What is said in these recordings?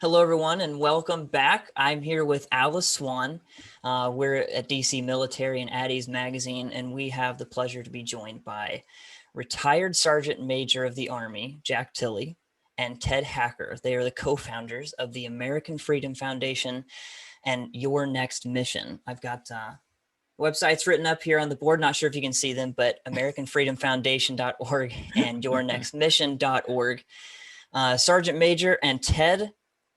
Hello, everyone, and welcome back. I'm here with Alice Swan. We're at DC Military and Addie's Magazine, and we have the pleasure to be joined by retired Sergeant Major of the Army, Jack Tilley, and Ted Hacker. They are the co-founders of the American Freedom Foundation and Your Next Mission. I've got websites written up here on the board. Not sure if you can see them, but AmericanFreedomFoundation.org and YourNextMission.org. Sergeant Major and Ted,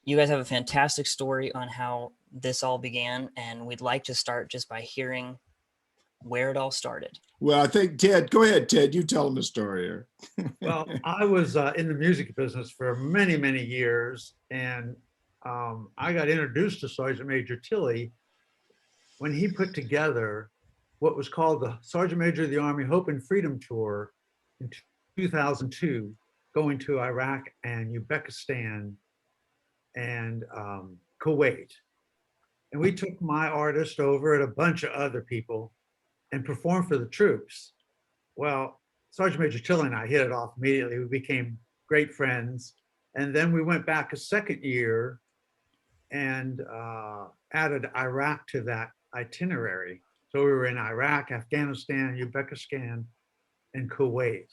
you guys have a fantastic story on how this all began, and we'd like to start just by hearing where it all started. Well, I think Ted, go ahead, Ted, you tell them the story here. Well, I was in the music business for many, many years, and I got introduced to Sergeant Major Tilley when he put together what was called the Sergeant Major of the Army Hope and Freedom Tour in 2002, going to Iraq and Uzbekistan and Kuwait. And we took my artist over and a bunch of other people and performed for the troops. Well, Sergeant Major Tilley and I hit it off immediately. We became great friends. And then we went back a second year and added Iraq to that itinerary. So we were in Iraq, Afghanistan, Uzbekistan, and Kuwait.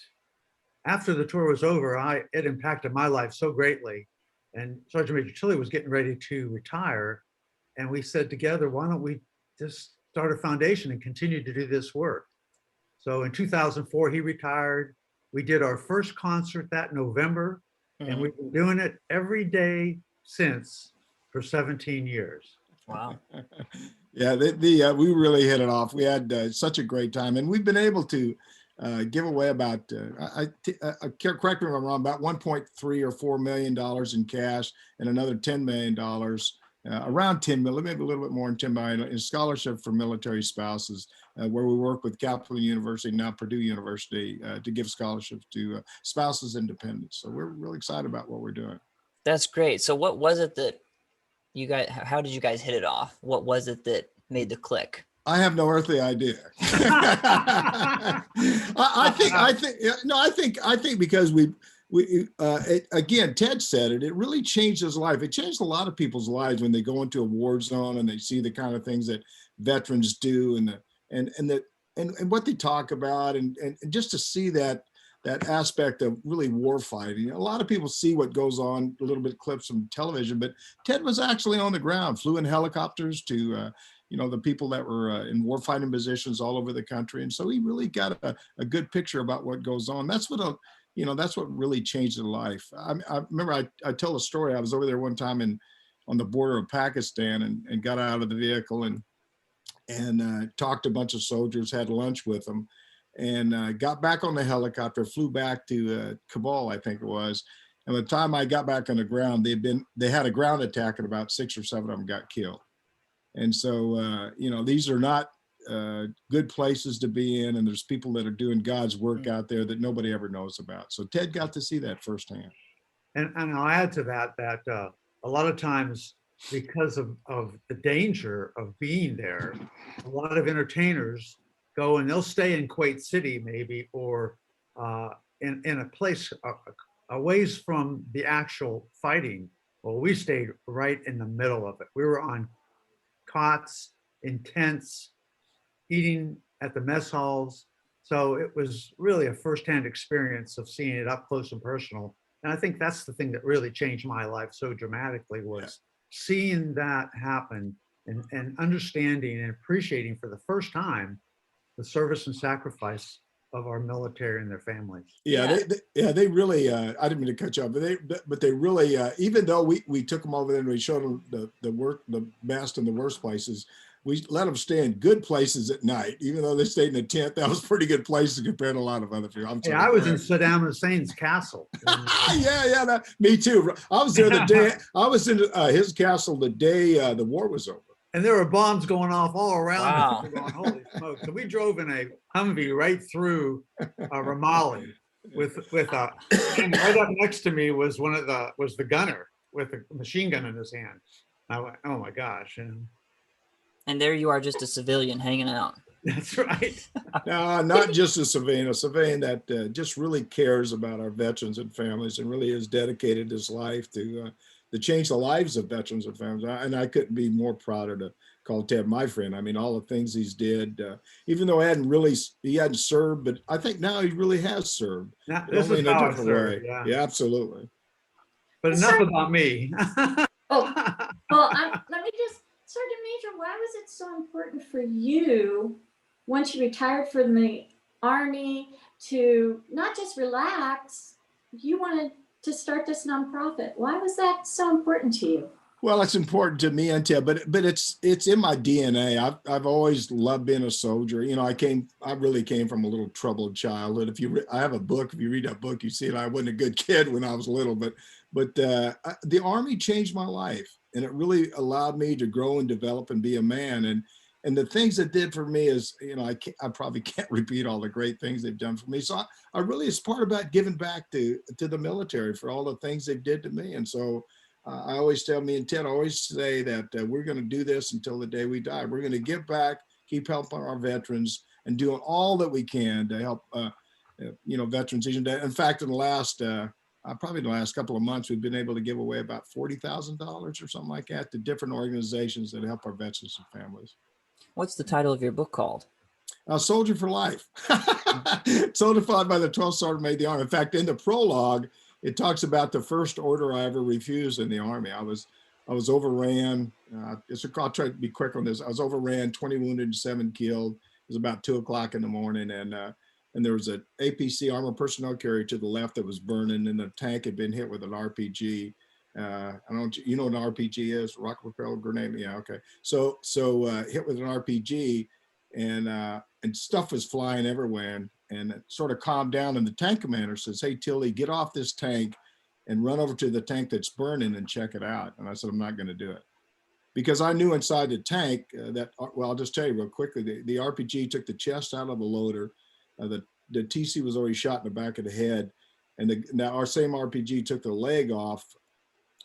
After the tour was over, it impacted my life so greatly. And Sergeant Major Tilley was getting ready to retire. And we said together, why don't we just start a foundation and continue to do this work? So in 2004, he retired. We did our first concert that November, and we've been doing it every day since for 17 years. Wow. Yeah, we really hit it off. We had such a great time, and we've been able to give away about, correct me if I'm wrong, about $1.3 or $4 million in cash and another $10 million, around 10 million, maybe a little bit more than 10 million in scholarship for military spouses, where we work with Capital University, now Purdue University, to give scholarships to spouses and dependents. So we're really excited about what we're doing. That's great. So what was it that you guys, how did you guys hit it off? What was it that made the click? I have no earthly idea. I think because again, Ted said it really changed his life. It changed a lot of people's lives when they go into a war zone and they see the kind of things that veterans do and what they talk about, and just to see that aspect of really war fighting. A lot of people see what goes on, a little bit clips from television, but Ted was actually on the ground, flew in helicopters to the people that were in warfighting positions all over the country. And so he really got a good picture about what goes on. That's what really changed his life. I remember I tell a story. I was over there one time on the border of Pakistan and got out of the vehicle and talked to a bunch of soldiers, had lunch with them, and got back on the helicopter, flew back to Kabul, I think it was. And by the time I got back on the ground, they had a ground attack and about 6 or 7 of them got killed. And so, these are not good places to be in, and there's people that are doing God's work out there that nobody ever knows about. So Ted got to see that firsthand. And I'll add to that a lot of times, because of the danger of being there, a lot of entertainers go and they'll stay in Kuwait City maybe, or in a place a ways from the actual fighting. Well, we stayed right in the middle of it. We were on cots, in tents, eating at the mess halls. So it was really a firsthand experience of seeing it up close and personal. And I think that's the thing that really changed my life so dramatically, was seeing that happen and understanding and appreciating for the first time the service and sacrifice of our military and their families. They really, I didn't mean to cut you off, but they really, even though we took them over there and we showed them the best and the worst places, we let them stay in good places at night. Even though they stayed in a tent, that was pretty good places compared to a lot of other people. I was in Saddam Hussein's castle. Me too. I was there the day, I was in his castle the day the war was over. And there were bombs going off all around. Wow. Us. Going, holy smoke. So we drove in a Humvee right through Ramallah with and right up next to me was the gunner with a machine gun in his hand. I went, oh my gosh. And there you are, just a civilian hanging out. That's right. No, not just a civilian that just really cares about our veterans and families and really has dedicated his life to changed the lives of veterans and families. And I couldn't be more prouder to call Ted my friend. I mean, all the things he's did, even though he hadn't served, but I think now he really has served. Now, But this only is in a how I different serve, way. yeah. Yeah, absolutely. But enough about me. Oh, well, let me just, Sergeant Major, why was it so important for you, once you retired from the Army, to not just relax, you wanted to start this nonprofit? Why was that so important to you? Well, it's important to me and Ted, but it's in my DNA. I've always loved being a soldier. You know, I really came from a little troubled childhood. I have a book. If you read that book, you see that I wasn't a good kid when I was little. But the Army changed my life, and it really allowed me to grow and develop and be a man. And the things it did for me is, you know, I probably can't repeat all the great things they've done for me. So I really, it's part about giving back to the military for all the things they did to me. And so. I always tell me and Ted, I always say that we're going to do this until the day we die. We're going to give back, keep helping our veterans, and doing all that we can to help, veterans. In fact, in the last, probably the last couple of months, we've been able to give away about $40,000 or something like that to different organizations that help our veterans and families. What's the title of your book called? Soldier for Life. Certified by the 12th Sergeant Major of the Army. In fact, in the prologue, it talks about the first order I ever refused in the Army. I was overran. I'll try to be quick on this. I was overran, 20 wounded and 7 killed. It was about 2 o'clock in the morning, and there was an APC armored personnel carrier to the left that was burning, and the tank had been hit with an RPG. You know what an RPG is? Rocket propelled grenade. Yeah, okay. So hit with an RPG, and stuff was flying everywhere. And it sort of calmed down, and the tank commander says, "Hey, Tilley, get off this tank and run over to the tank that's burning and check it out." And I said, "I'm not going to do it." Because I knew inside the tank I'll just tell you real quickly, the RPG took the chest out of the loader. The TC was already shot in the back of the head. And now our same RPG took the leg off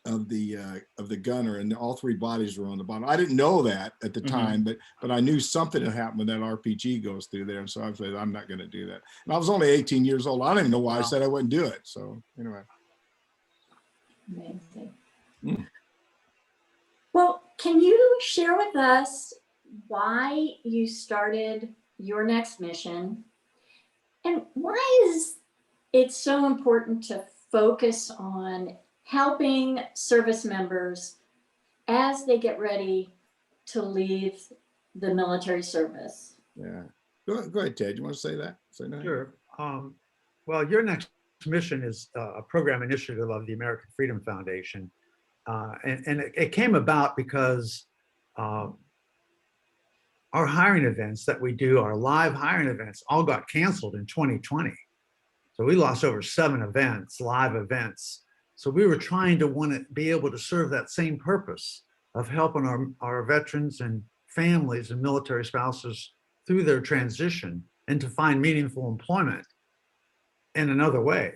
of the gunner, and all 3 bodies were on the bottom. I didn't know that at the time, but I knew something had happened when that RPG goes through there. And so I said, I'm not going to do that. And I was only 18 years old. I don't even know why I said I wouldn't do it. So anyway. Amazing. Well, can you share with us why you started your next mission, and why is it so important to focus on helping service members as they get ready to leave the military service? Yeah. Go ahead, Ted. You want to say that? Say that? Sure. Well, your next mission is a program initiative of the American Freedom Foundation. And it came about because our hiring events that we do, our live hiring events, all got canceled in 2020. So we lost over 7 events, live events. So we were trying to want to be able to serve that same purpose of helping our veterans and families and military spouses through their transition and to find meaningful employment in another way.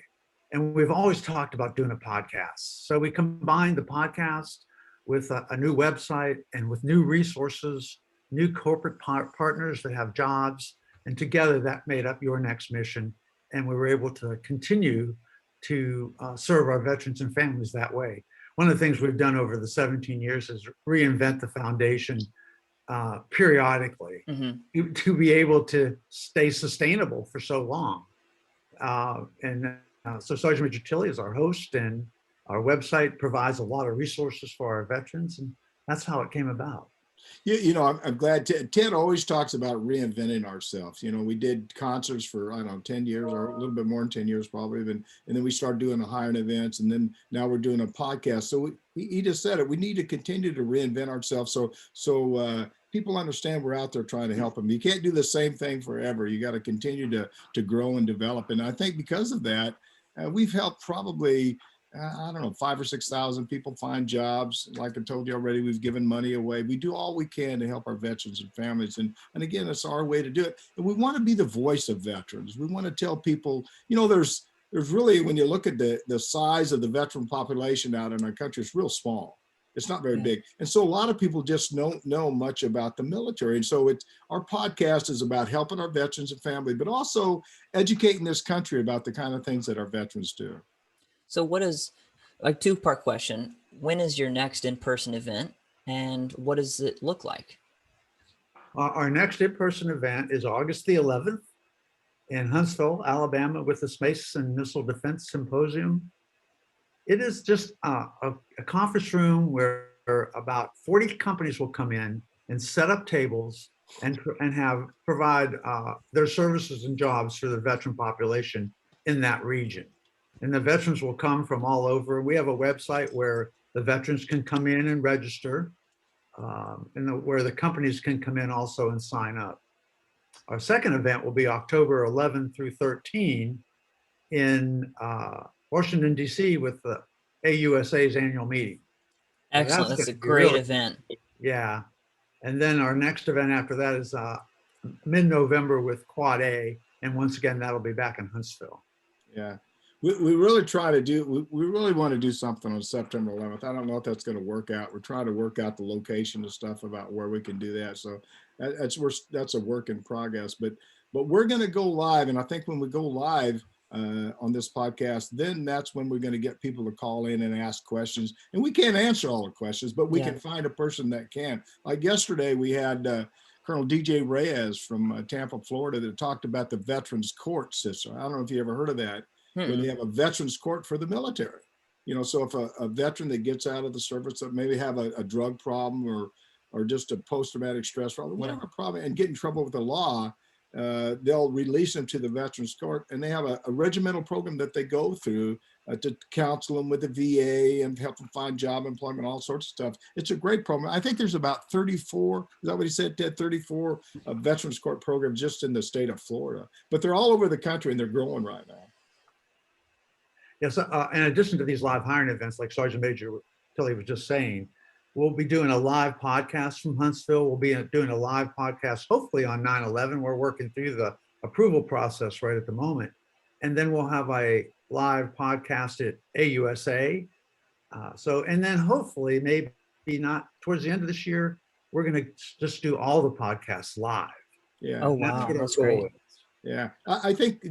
And we've always talked about doing a podcast. So we combined the podcast with a new website and with new resources, new corporate partners that have jobs. And together that made up Your Next Mission. And we were able to continue to serve our veterans and families that way. One of the things we've done over the 17 years is reinvent the foundation periodically to be able to stay sustainable for so long. So Sergeant Major Tilley is our host, and our website provides a lot of resources for our veterans, and that's how it came about. You know, I'm glad Ted always talks about reinventing ourselves. You know, we did concerts for, I don't know, 10 years or a little bit more than 10 years probably. And then we started doing the hiring events, and then now we're doing a podcast. So he just said it. We need to continue to reinvent ourselves. So people understand we're out there trying to help them. You can't do the same thing forever. You got to continue to grow and develop. And I think because of that, we've helped probably, I don't know, 5,000 or 6,000 people find jobs. Like I told you already, we've given money away. We do all we can to help our veterans and families. And again, it's our way to do it. And we want to be the voice of veterans. We want to tell people, you know, there's really, when you look at the size of the veteran population out in our country, it's real small. It's not very big. And so a lot of people just don't know much about the military. And so our podcast is about helping our veterans and family, but also educating this country about the kind of things that our veterans do. So what does a two-part question. When is your next in-person event, and what does it look like? Our next in-person event is August the 11th in Huntsville, Alabama, with the Space and Missile Defense Symposium. It is just a conference room where about 40 companies will come in and set up tables and provide their services and jobs for the veteran population in that region. And the veterans will come from all over. We have a website where the veterans can come in and register, and where the companies can come in also and sign up. Our second event will be October 11 through 13 in Washington, D.C. with the AUSA's annual meeting. Excellent. That's a great event. Yeah. And then our next event after that is mid-November with Quad A. And once again, that'll be back in Huntsville. Yeah. We really try to do, we really want to do something on September 11th. I don't know if that's going to work out. We're trying to work out the location and stuff about where we can do that. So that's a work in progress, but we're going to go live. And I think when we go live on this podcast, then that's when we're going to get people to call in and ask questions. And we can't answer all the questions, but we can find a person that can. Like yesterday, we had Colonel DJ Reyes from Tampa, Florida, that talked about the Veterans Court system. I don't know if you ever heard of that. Where they have a veterans court for the military. You know, so if a veteran that gets out of the service that maybe have a drug problem or just a post-traumatic stress problem, whatever problem, and get in trouble with the law, they'll release them to the veterans court, and they have a regimental program that they go through to counsel them with the VA and help them find job employment, all sorts of stuff. It's a great program. I think there's about 34, is that what he said, Ted? 34 veterans court programs just in the state of Florida, but they're all over the country and they're growing right now. Yes, in addition to these live hiring events, like Sergeant Major Tilley was just saying, we'll be doing a live podcast from Huntsville. We'll be doing a live podcast, hopefully on 9/11. We're working through the approval process right at the moment. And then we'll have a live podcast at AUSA. And then hopefully, maybe not towards the end of this year, we're going to just do all the podcasts live. Yeah. Oh, wow. That's great. Yeah, I think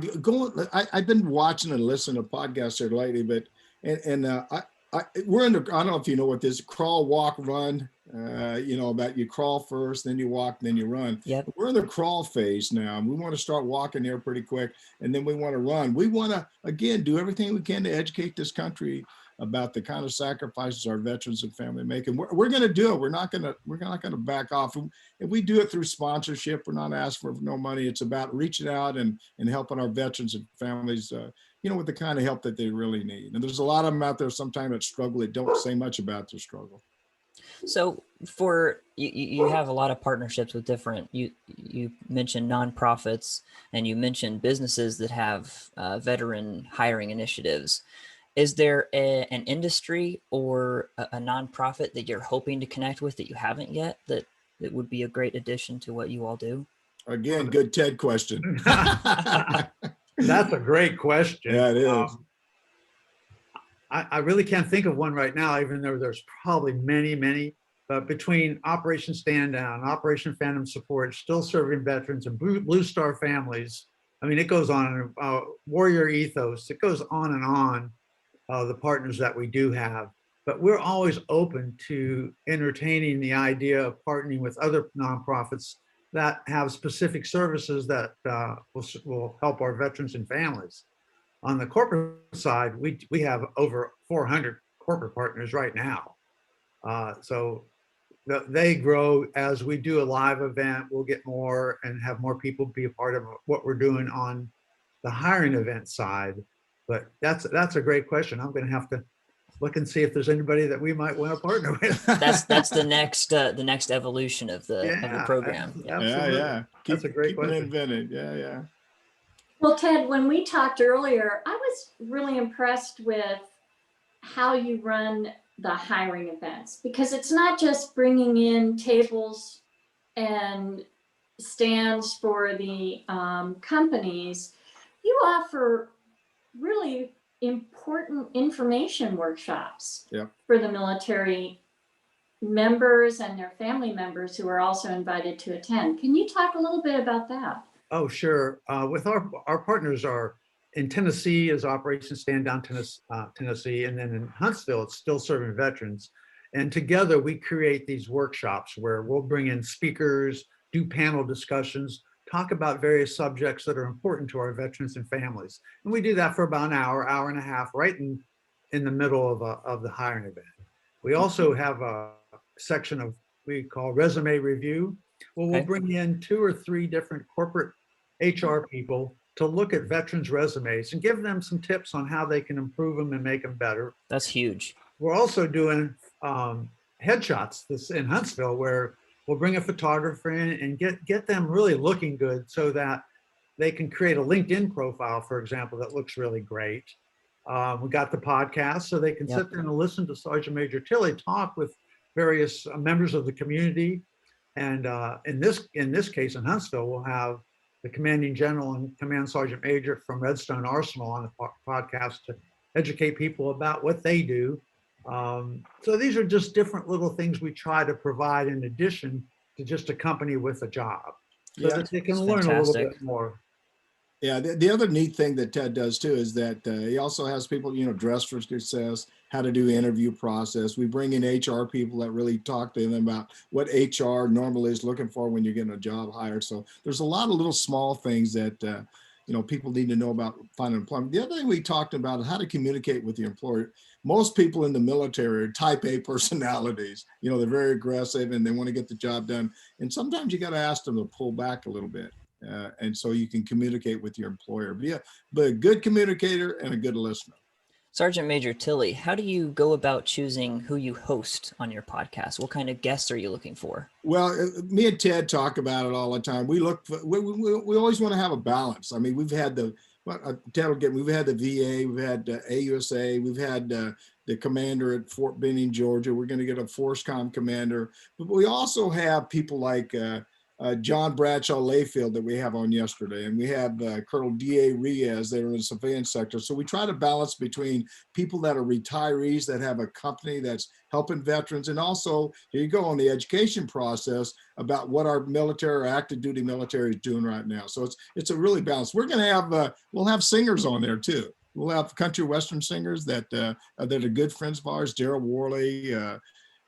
I've been watching and listening to podcasts here lately, but we're in the, I don't know if you know what this crawl, walk, run. About you crawl first, then you walk, then you run. Yep. We're in the crawl phase now. We want to start walking here pretty quick, and then we want to run. We want to again do everything we can to educate this country about the kind of sacrifices our veterans and family make, and we're going to do it. We're not going to back off. And we do it through sponsorship. We're not asking for no money. It's about reaching out and helping our veterans and families, with the kind of help that they really need. And there's a lot of them out there sometimes that struggle, that don't say much about their struggle. So for you have a lot of partnerships with different, you mentioned nonprofits and you mentioned businesses that have veteran hiring initiatives. Is there an industry or a nonprofit that you're hoping to connect with that you haven't yet that would be a great addition to what you all do? Again, good TED question. That's a great question. Yeah, it is. I really can't think of one right now, even though there's probably many, but between Operation Stand Down, Operation Phantom Support, Still Serving Veterans, and Blue Star Families, I mean, it goes on, Warrior Ethos, it goes on and on. The partners that we do have, but we're always open to entertaining the idea of partnering with other nonprofits that have specific services that will help our veterans and families. On the corporate side, we have over 400 corporate partners right now. So they grow as we do a live event. We'll get more and have more people be a part of what we're doing on the hiring event side. But that's a great question. I'm going to have to look and see if there's anybody that we might want to partner with. That's the next evolution of the program. Absolutely. Yeah. That's a great question. Invented. Yeah. Well, Ted, when we talked earlier, I was really impressed with how you run the hiring events, because it's not just bringing in tables and stands for the companies. You offer really important information workshops for the military members and their family members who are also invited to attend. Can you talk a little bit about that? Oh, sure. With our partners are in Tennessee is Operation Stand Down Tennessee, and then in Huntsville, it's Still Serving Veterans. And together we create these workshops where we'll bring in speakers, do panel discussions, talk about various subjects that are important to our veterans and families. And we do that for about an hour, hour and a half, right in the middle of the hiring event. We also have a section of we call resume review, where we'll bring in 2 or 3 different corporate HR people to look at veterans' resumes and give them some tips on how they can improve them and make them better. That's huge. We're also doing headshots this in Huntsville, where we'll bring a photographer in and get them really looking good so that they can create a LinkedIn profile, for example, that looks really great. We got the podcast so they can sit there and listen to Sergeant Major Tilley talk with various members of the community. And in this case, in Huntsville, we'll have the commanding general and command sergeant major from Redstone Arsenal on the podcast to educate people about what they do. So these are just different little things we try to provide in addition to just a company with a job, so that they can learn a little bit more. Yeah, the other neat thing that Ted does too is that he also has people, dress for success, how to do interview process. We bring in HR people that really talk to them about what HR normally is looking for when you're getting a job hired. So there's a lot of little small things that, people need to know about finding employment. The other thing we talked about is how to communicate with the employer. Most people in the military are type A personalities. They're very aggressive and they want to get the job done. And sometimes you got to ask them to pull back a little bit. And so you can communicate with your employer. But a good communicator and a good listener. Sergeant Major Tilley, how do you go about choosing who you host on your podcast? What kind of guests are you looking for? Well, me and Ted talk about it all the time. We always want to have a balance. I mean, we've had the VA, we've had AUSA, we've had the commander at Fort Benning, Georgia. We're going to get a FORSCOM commander, but we also have people like John Bradshaw Layfield that we have on yesterday, and we have Colonel D.A. Riaz that are in the civilian sector. So we try to balance between people that are retirees that have a company that's helping veterans, and also here you go on the education process about what our military or active duty military is doing right now. So it's a really balanced. We're going to have we'll have singers on there too. We'll have country western singers that are good friends of ours, Daryl Worley,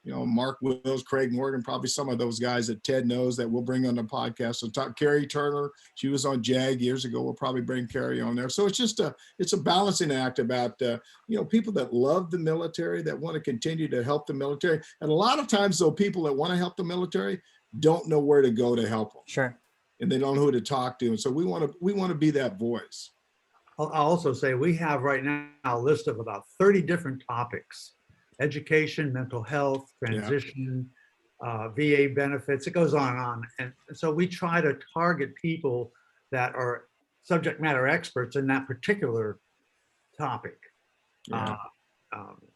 Mark Wills, Craig Morgan, probably some of those guys that Ted knows that we'll bring on the podcast. So Carrie Turner, she was on JAG years ago. We'll probably bring Carrie on there. So it's just it's a balancing act about, people that love the military, that want to continue to help the military. And a lot of times though, people that want to help the military don't know where to go to help them. Sure. And they don't know who to talk to. And so we want to be that voice. I'll also say we have right now a list of about 30 different topics: education, mental health, transition, VA benefits. It goes on and on. And so we try to target people that are subject matter experts in that particular topic. Yeah.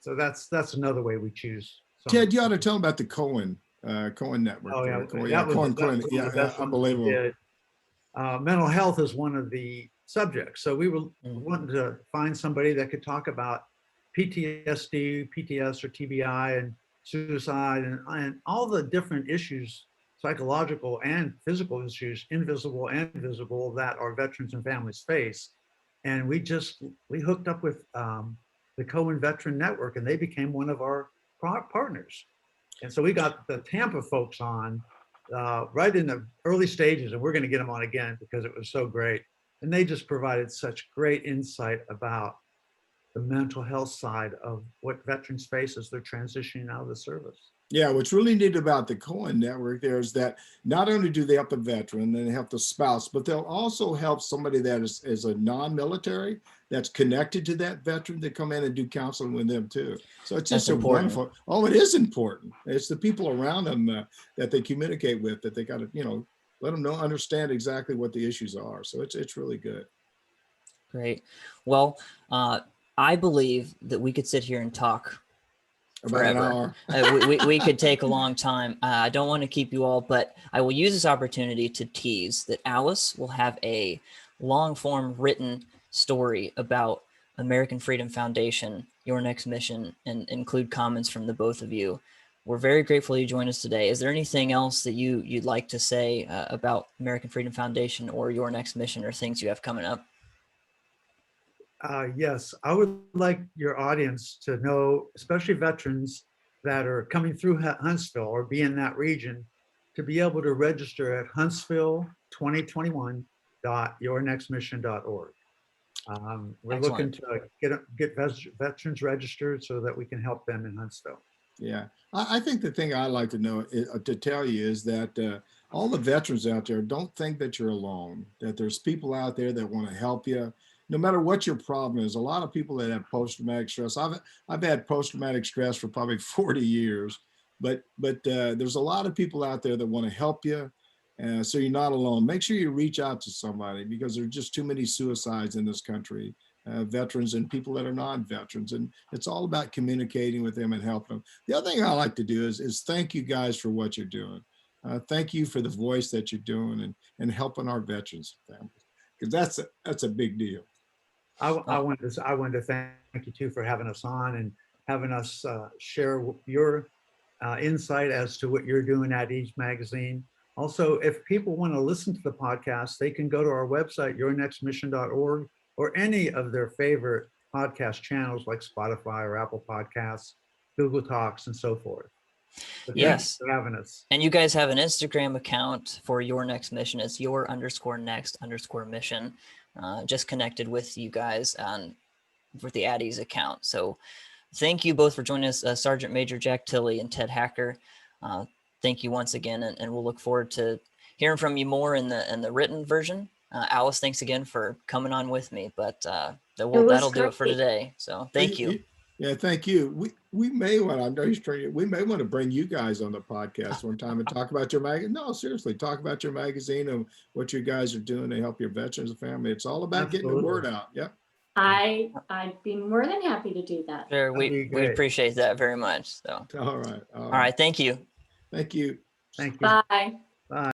So that's another way we choose. Ted, you ought to tell them about the Cohen Network. Oh, yeah. Cohen. Yeah, unbelievable. Mental health is one of the subjects. So we were wanting to find somebody that could talk about PTSD, PTS or TBI, and suicide, and all the different issues, psychological and physical issues, invisible and visible, that our veterans and families face. And we hooked up with the Cohen Veteran Network, and they became one of our partners. And so we got the Tampa folks on right in the early stages, and we're going to get them on again because it was so great. And they just provided such great insight about the mental health side of what veterans face as they're transitioning out of the service. Yeah, what's really neat about the Cohen Network there is that not only do they help the veteran and help the spouse, but they'll also help somebody that is a non-military that's connected to that veteran to come in and do counseling with them too. So it's just a wonderful. Oh, it is important. It's the people around them that they communicate with, that they got to, let them understand exactly what the issues are. So it's really good. Great. Well, I believe that we could sit here and talk forever. About an hour. we could take a long time. I don't want to keep you all, but I will use this opportunity to tease that Alice will have a long form written story about American Freedom Foundation, your next mission, and include comments from the both of you. We're very grateful you joined us today. Is there anything else that you'd like to say about American Freedom Foundation or your next mission or things you have coming up? Yes, I would like your audience to know, especially veterans that are coming through Huntsville or be in that region, to be able to register at huntsville2021.yournextmission.org. We're looking Excellent. to get veterans registered so that we can help them in Huntsville. Yeah, I think the thing I'd like to know to tell you is that all the veterans out there, don't think that you're alone, that there's people out there that want to help you, no matter what your problem is. A lot of people that have post-traumatic stress, I've had post-traumatic stress for probably 40 years, but there's a lot of people out there that want to help you. So you're not alone. Make sure you reach out to somebody, because there's just too many suicides in this country. Veterans and people that are non-veterans, and it's all about communicating with them and helping them. The other thing I like to do is thank you guys for what you're doing. Thank you for the voice that you're doing and helping our veterans families, because that's a big deal. I wanted to thank you too for having us on and having us share your insight as to what you're doing at Each Magazine. Also, if people want to listen to the podcast, they can go to our website, yournextmission.org, or any of their favorite podcast channels like Spotify or Apple Podcasts, Google Talks, and so forth. So Yes. thanks for having us. And you guys have an Instagram account for Your Next Mission. It's your_next_mission. Just connected with you guys for the Addie's account. So thank you both for joining us, Sergeant Major Jack Tilley and Ted Hacker. Thank you once again, and we'll look forward to hearing from you more in the written version. Alice, thanks again for coming on with me, but that'll do it for today. So thank you. Yeah, thank you. We may want to, I know he's training, we may want to bring you guys on the podcast one time and talk about your magazine. No, seriously, talk about your magazine and what you guys are doing to help your veterans and family. It's all about getting the word out. Yep. I'd be more than happy to do that. Sure, we appreciate that very much. So All right. all right, thank you. Thank you. Thank you. Bye. Bye.